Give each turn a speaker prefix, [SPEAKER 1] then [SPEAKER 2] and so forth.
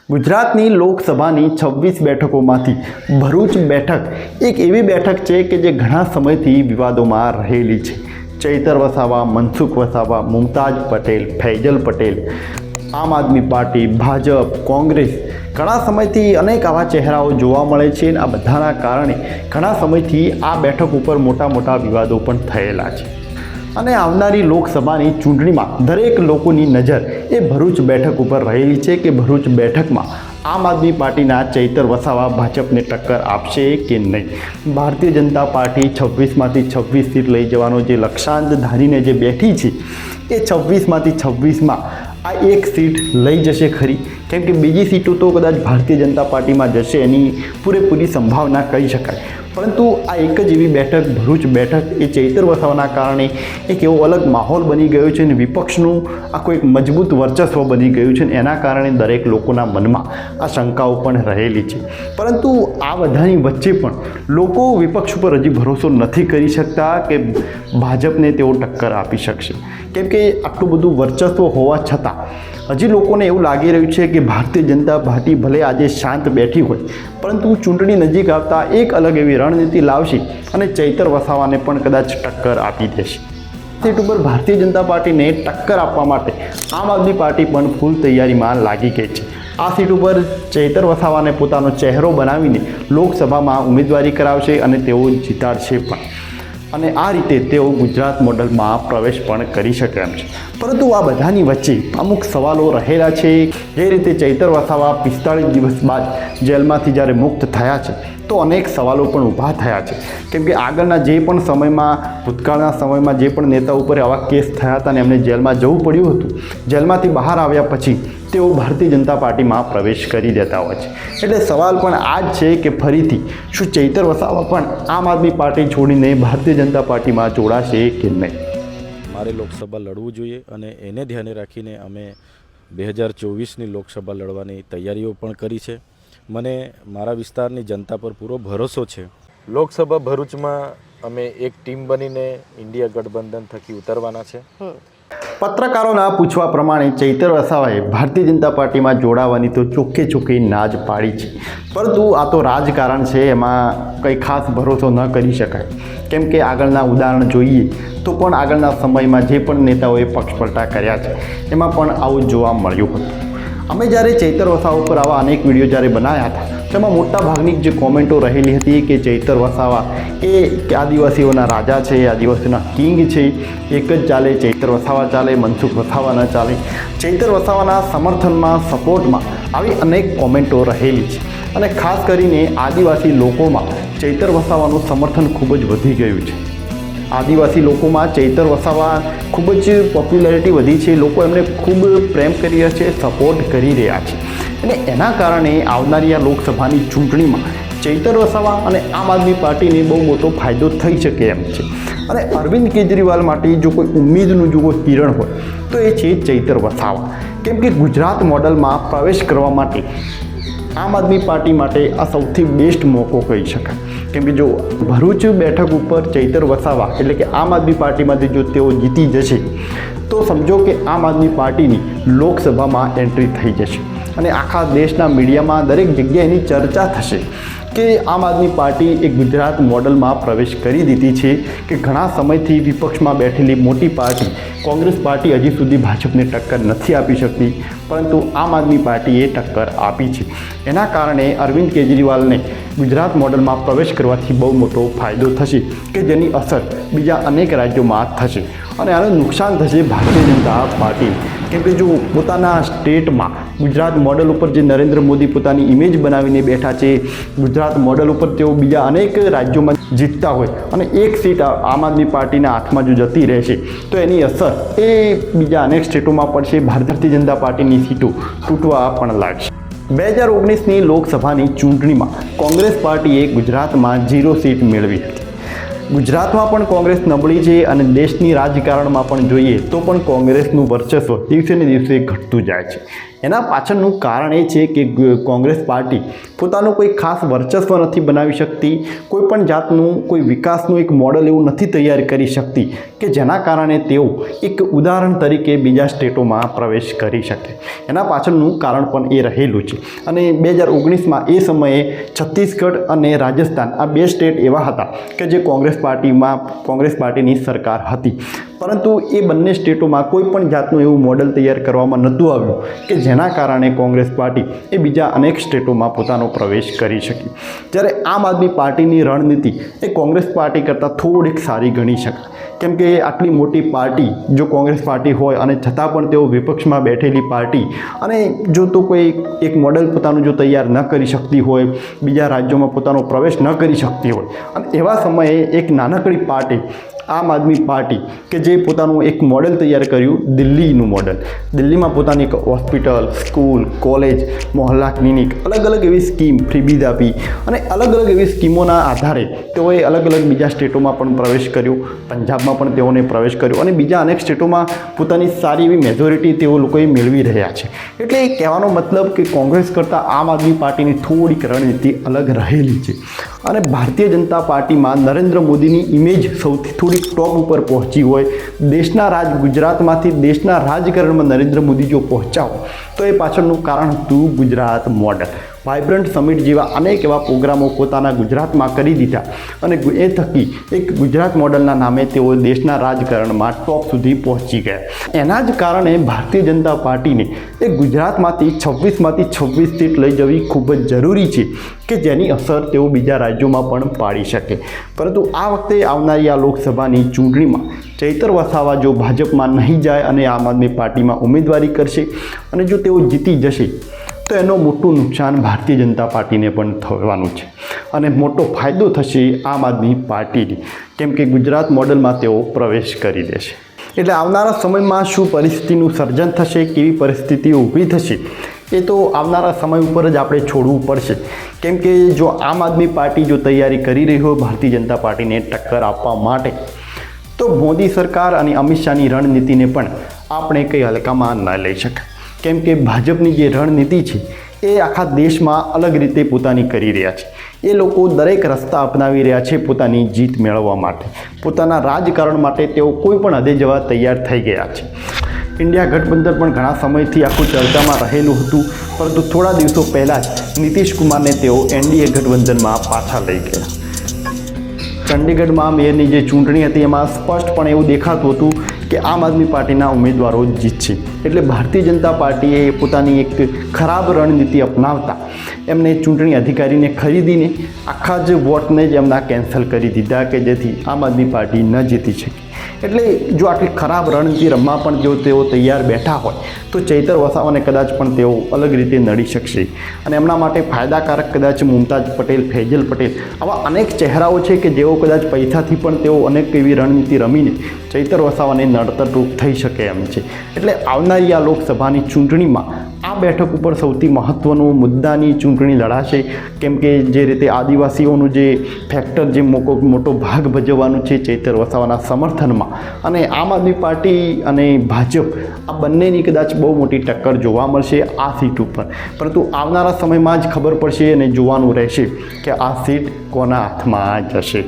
[SPEAKER 1] ગુજરાતની લોકસભાની 26 બેઠકોમાંથી ભરૂચ બેઠક એક એવી બેઠક છે કે જે ઘણા સમયથી વિવાદોમાં રહેલી છે। ચૈતર વસાવા, મનસુખ વસાવા, મુમતાજ પટેલ, ફૈજલ પટેલ, આમ આદમી પાર્ટી, ભાજપ, કોંગ્રેસ ઘણા સમયથી અનેક આવા ચહેરાઓ જોવા મળે છે અને આ બધાના કારણે ઘણા સમયથી આ બેઠક ઉપર મોટા મોટા વિવાદો પણ થયેલા છે અને આવનારી લોકસભાની ચૂંટણીમાં દરેક લોકોની નજર એ ભરૂચ બેઠક ઉપર રહેલી છે કે ભરૂચ બેઠકમાં આમ આદમી પાર્ટીના ચૈતર વસાવા ભાજપને ટક્કર આપશે કે નહીં। ભારતીય જનતા પાર્ટી 26માંથી 26 સીટ લઈ જવાનો જે લક્ષ્યાંક ધારીને જે બેઠી છે એ 26માંથી 26માં આ એક સીટ લઈ જશે ખરી, કેમ કે બીજી સીટો તો કદાચ ભારતીય જનતા પાર્ટીમાં જશે એની પૂરેપૂરી સંભાવના કહી શકાય, પરંતુ આ એક જ એવી બેઠક ભરૂચ બેઠક એ ચૈતર વસાવાના કારણે એક એવો અલગ માહોલ બની ગયો છે અને વિપક્ષનું આખું એક મજબૂત વર્ચસ્વ બની ગયું છે અને એના કારણે દરેક લોકોના મનમાં આ શંકાઓ પણ રહેલી છે। પરંતુ આ બધાની વચ્ચે પણ લોકો વિપક્ષ ઉપર હજી ભરોસો નથી કરી શકતા કે ભાજપને તેઓ ટક્કર આપી શકશે, કેમ કે આટલું બધું વર્ચસ્વ હોવા છતાં હજી લોકોને એવું લાગી રહ્યું છે કે ભારતીય જનતા પાર્ટી ભલે આજે શાંત બેઠી હોય પરંતુ ચૂંટણી નજીક આવતા એક અલગ એવી રણનીતિ લાવશે અને ચૈતર વસાવાને પણ કદાચ ટક્કર આપી દેશે। સીટ ઉપર ભારતીય જનતા પાર્ટીને ટક્કર આપવા માટે આમ આદમી પાર્ટી પણ ફૂલ તૈયારીમાં લાગી ગઈ છે। આ સીટ ઉપર ચૈતર વસાવાને પોતાનો ચહેરો બનાવીને લોકસભામાં ઉમેદવારી કરાવશે અને તેઓ જીતાડશે પણ, અને આ રીતે તેઓ ગુજરાત મોડલમાં પ્રવેશ પણ કરી શકે એમ છે। પરંતુ આ બધાની વચ્ચે અમુક સવાલો રહેલા છે। જે રીતે ચૈતર વસાવા 45 દિવસ બાદ જેલમાંથી જ્યારે મુક્ત થયા છે તો અનેક સવાલો પણ ઊભા થયા છે, કેમ કે આગળના જે પણ સમયમાં ભૂતકાળના સમયમાં જે પણ નેતા ઉપર આવા કેસ થયા હતા અને એમને જેલમાં જવું પડ્યું હતું, જેલમાંથી બહાર આવ્યા પછી તેઓ ભારતીય જનતા પાર્ટીમાં પ્રવેશ કરી દેતા હોય છે। એટલે સવાલ પણ આ જ છે કે ફરીથી શું ચૈતર વસાવા પણ આમ આદમી પાર્ટી છોડીને ભારતીય જનતા પાર્ટીમાં જોડાશે કે નહીં।
[SPEAKER 2] મારે લોકસભા લડવું જોઈએ અને એને ધ્યાને રાખીને અમે 2024ની લોકસભા લડવાની તૈયારીઓ પણ કરી છે। મને મારા વિસ્તારની જનતા પર પૂરો ભરોસો છે। લોકસભા ભરૂચમાં અમે એક ટીમ બનીને ઇન્ડિયા ગઠબંધન થકી ઉતરવાના છે।
[SPEAKER 1] પત્રકારોના પૂછવા પ્રમાણે ચૈતર વસાવાએ ભારતીય જનતા પાર્ટીમાં જોડાવાની તો ચોખ્ખે ચોખ્ખી ના જ પાડી છે, પરંતુ આ તો રાજકારણ છે, એમાં કંઈ ખાસ ભરોસો ન કરી શકાય, કેમ કે આગળના ઉદાહરણ જોઈએ તો પણ આગળના સમયમાં જે પણ નેતાઓએ પક્ષપલટા કર્યા છે એમાં પણ આવું જોવા મળ્યું હતું। અમે જ્યારે ચૈતર વસાવા ઉપર આવા અનેક વિડીયો જ્યારે બનાવ્યા હતા તેમાં મોટા ભાગની જે કોમેન્ટો રહેલી હતી કે ચૈતર વસાવા એ આદિવાસીઓના રાજા છે, આદિવાસીઓના કિંગ છે, એક જ ચાલે, ચૈતર વસાવા ચાલે, મનસુખ વસાવા ન ચાલે। ચૈતર વસાવાના સમર્થનમાં, સપોર્ટમાં આવી અનેક કોમેન્ટો રહેલી છે અને ખાસ કરીને આદિવાસી લોકોમાં ચૈતર વસાવાનું સમર્થન ખૂબ જ વધી ગયું છે। આદિવાસી લોકોમાં ચૈતર વસાવા ખૂબ જ પોપ્યુલારિટી વધી છે, લોકો એમને ખૂબ પ્રેમ કરી રહ્યા છે, સપોર્ટ કરી રહ્યા છે અને એના કારણે આવનારી આ લોકસભાની ચૂંટણીમાં ચૈતર વસાવા અને આમ આદમી પાર્ટીને બહુ મોટો ફાયદો થઈ શકે એમ છે। અને અરવિંદ કેજરીવાલ માટે જો કોઈ ઉમ્મીદનું જો કોઈ કિરણ હોય તો એ છે ચૈતર વસાવા, કેમ કે ગુજરાત મોડલમાં પ્રવેશ કરવા માટે આમ આદમી પાર્ટી માટે આ સૌથી બેસ્ટ મોકો કહી શકાય, કેમ કે જો ભરૂચ બેઠક ઉપર ચૈતર વસાવા એટલે કે આમ આદમી પાર્ટીમાંથી જો તેઓ જીતી જશે તો સમજો કે આમ આદમી પાર્ટીની લોકસભામાં એન્ટ્રી થઈ જશે અને આખા દેશના મીડિયામાં દરેક જગ્યાએ એની ચર્ચા થશે કે આમ આદમી પાર્ટી એ ગુજરાત મોડલમાં પ્રવેશ કરી દીધી છે, કે ઘણા સમયથી વિપક્ષમાં બેઠેલી મોટી પાર્ટી કોંગ્રેસ પાર્ટી હજી સુધી ભાજપને ટક્કર નથી આપી શકતી, પરંતુ આમ આદમી પાર્ટીએ ટક્કર આપી છે। એના કારણે અરવિંદ કેજરીવાલને ગુજરાત મોડલમાં પ્રવેશ કરવાથી બહુ મોટો ફાયદો થશે કે જેની અસર બીજા અનેક રાજ્યોમાં થશે અને આનું નુકસાન થશે ભારતીય જનતા પાર્ટી, કેમ કે જો પોતાના સ્ટેટમાં ગુજરાત મોડલ ઉપર જે નરેન્દ્ર મોદી પોતાની ઇમેજ બનાવીને બેઠા છે, ગુજરાત મોડલ ઉપર તેઓ બીજા અનેક રાજ્યોમાં જીતતા હોય અને એક સીટ આમ આદમી પાર્ટીના હાથમાં જો જતી રહેશે તો એની અસર એ બીજા અનેક સ્ટેટોમાં પડશે, ભારતીય જનતા પાર્ટીની સીટો તૂટવા પણ લાગશે। 2019ની લોકસભાની ચૂંટણીમાં કોંગ્રેસ પાર્ટીએ ગુજરાતમાં 0 સીટ મેળવી હતી। ગુજરાતમાં પણ કોંગ્રેસ નબળી છે અને દેશની રાજકારણમાં પણ જોઈએ તો પણ કોંગ્રેસનું વર્ચસ્વ દિવસે ને દિવસે ઘટતું જાય છે। એના પાછળનું કારણ એ છે કે કોંગ્રેસ પાર્ટી પોતાનું કોઈ ખાસ વર્ચસ્વ નથી બનાવી શકતી, કોઈ પણ જાતનું કોઈ વિકાસનું એક મોડલ એવું નથી તૈયાર કરી શકતી કે જેના કારણે તેઓ એક ઉદાહરણ તરીકે બીજા સ્ટેટોમાં પ્રવેશ કરી શકે. એના પાછળનું કારણ પણ એ રહેલું છે. અને 2019માં એ સમયે છત્તીસગઢ અને રાજસ્થાન આ બે સ્ટેટ એવા હતા કે જે કોંગ્રેસ પાર્ટીની સરકાર હતી, પરંતુ એ બંને સ્ટેટોમાં કોઈ પણ જાતનું એવું મોડલ તૈયાર કરવામાં નહોતું આવ્યું કે જેના કારણે કોંગ્રેસ પાર્ટી એ બીજા અનેક સ્ટેટોમાં પોતાનો પ્રવેશ કરી શકી. જ્યારે આમ આદમી પાર્ટીની રણનીતિ એ કોંગ્રેસ પાર્ટી કરતાં થોડીક સારી ગણી શકાય, કેમ કે આટલી મોટી પાર્ટી જો કોંગ્રેસ પાર્ટી હોય અને છતાં પણ તેઓ વિપક્ષમાં બેઠેલી પાર્ટી, અને જો તો કોઈ એક મોડલ પોતાનું જો તૈયાર ન કરી શકતી હોય, બીજા રાજ્યોમાં પોતાનો પ્રવેશ ન કરી શકતી હોય, અને એવા સમયે એક નાનકડી પાર્ટી આમ આદમી પાર્ટી કે જે પોતાનું એક મોડેલ તૈયાર કર્યું, દિલ્હીનું મોડેલ. દિલ્હીમાં પોતાની એક હોસ્પિટલ, સ્કૂલ, કોલેજ, મોહલ્લા ક્લિનિક, અલગ અલગ એવી સ્કીમ ફ્રીબીઝ આપી અને અલગ અલગ એવી સ્કીમોના આધારે તેઓએ અલગ અલગ બીજા સ્ટેટોમાં પણ પ્રવેશ કર્યો. પંજાબમાં પણ તેઓને પ્રવેશ કર્યો અને બીજા અનેક સ્ટેટોમાં પોતાની સારી એવી મેજોરિટી તેઓ લોકોએ મેળવી રહ્યા છે. એટલે એ કહેવાનો મતલબ કે કોંગ્રેસ કરતાં આમ આદમી પાર્ટીની થોડીક રણનીતિ અલગ રહેલી છે. અને ભારતીય જનતા પાર્ટીમાં નરેન્દ્ર મોદીની ઇમેજ સૌથી થોડી ટોપ ઉપર પહોંચી હોય, દેશના ગુજરાતમાંથી દેશના રાજકારણમાં નરેન્દ્ર મોદી જો પહોંચ્યા હોય તો એ પાછળનું કારણ હતું ગુજરાત મોડલ. વાઇબ્રન્ટ સમિટ જેવા અનેક એવા પ્રોગ્રામો પોતાના ગુજરાતમાં કરી દીધા અને એ થકી એક ગુજરાત મોડલના નામે તેઓ દેશના રાજકારણમાં ટોપ સુધી પહોંચી ગયા. એના જ કારણે ભારતીય જનતા પાર્ટીને એ ગુજરાતમાંથી 26 સીટ લઈ જવી ખૂબ જ જરૂરી છે કે જેની અસર તેઓ બીજા રાજ્યોમાં પણ પાડી શકે. પરંતુ આ વખતે આવનારી આ લોકસભાની ચૂંટણીમાં ચૈતર વસાવા જો ભાજપમાં નહીં જાય અને આમ આદમી પાર્ટીમાં ઉમેદવારી કરશે અને જો તેઓ જીતી જશે તો એનું મોટું નુકસાન ભારતીય જનતા પાર્ટીને પણ થવાનું છે અને મોટો ફાયદો થશે આમ આદમી પાર્ટીને, કેમ કે ગુજરાત મોડલમાં તેઓ પ્રવેશ કરી દેશે. એટલે આવનારા સમયમાં શું પરિસ્થિતિનું સર્જન થશે, કેવી પરિસ્થિતિઓ ઊભી થશે, એ તો આવનારા સમય ઉપર જ આપણે છોડવું પડશે. કેમ કે જો આમ આદમી પાર્ટી જો તૈયારી કરી રહી હોય ભારતીય જનતા પાર્ટીને ટક્કર આપવા માટે, તો મોદી સરકાર અને અમિત શાહની રણનીતિને પણ આપણે કંઈ હલકામાં ન લઈ શકાય. કેમ કે ભાજપની જે રણનીતિ છે એ આખા દેશમાં અલગ રીતે પોતાની કરી રહ્યા છે. એ લોકો દરેક રસ્તા અપનાવી રહ્યા છે પોતાની જીત મેળવવા માટે, પોતાના રાજકારણ માટે તેઓ કોઈ પણ હદે જવા તૈયાર થઈ ગયા છે. ઇન્ડિયા ગઠબંધન પણ ઘણા સમયથી આખું ચર્ચામાં રહેલું હતું, પરંતુ થોડા દિવસો પહેલાં જ નીતિશ કુમારને તેઓ એનડીએ ગઠબંધનમાં પાછા લઈ ગયા. ચંડીગઢમાં મેયરની જે ચૂંટણી હતી એમાં સ્પષ્ટપણે એવું દેખાતું હતું કે આમ આદમી પાર્ટીના ઉમેદવારો જીતશે. એટલે ભારતીય જનતા પાર્ટીએ પોતાની એક ખરાબ રણનીતિ અપનાવતા એમને ચૂંટણી અધિકારીને ખરીદીને આખા જ વોટને જ એમના કેન્સલ કરી દીધા કે જેથી આમ આદમી પાર્ટી ન જીતી શકે. એટલે જો આટલી ખરાબ રણનીતિ રમવા પણ જો તેઓ તૈયાર બેઠા હોય તો ચૈતર વસાવાને કદાચ પણ તેઓ અલગ રીતે નડી શકશે. અને એમના માટે ફાયદાકારક કદાચ મુમતાજ પટેલ, ફૈજલ પટેલ આવા અનેક ચહેરાઓ છે કે જેઓ કદાચ પૈસાથી પણ તેઓ અનેક એવી રણનીતિ રમીને ચૈતર વસાવાને નડતરરૂપ થઈ શકે એમ છે. એટલે આવનારી આ લોકસભાની ચૂંટણીમાં આ બેઠક ઉપર સૌથી મહત્ત્વનું મુદ્દાની ચૂંટણી લડાશે. કેમ કે જે રીતે આદિવાસીઓનું જે ફેક્ટર જે મોટો ભાગ ભજવવાનું છે ચૈતર વસાવાના સમર્થનમાં, અને આમ આદમી પાર્ટી અને ભાજપ આ બંનેની કદાચ બહુ મોટી ટક્કર જોવા મળશે આ સીટ ઉપર. પરંતુ આવનારા સમયમાં જ ખબર પડશે અને જોવાનું રહેશે કે આ સીટ કોના હાથમાં જશે.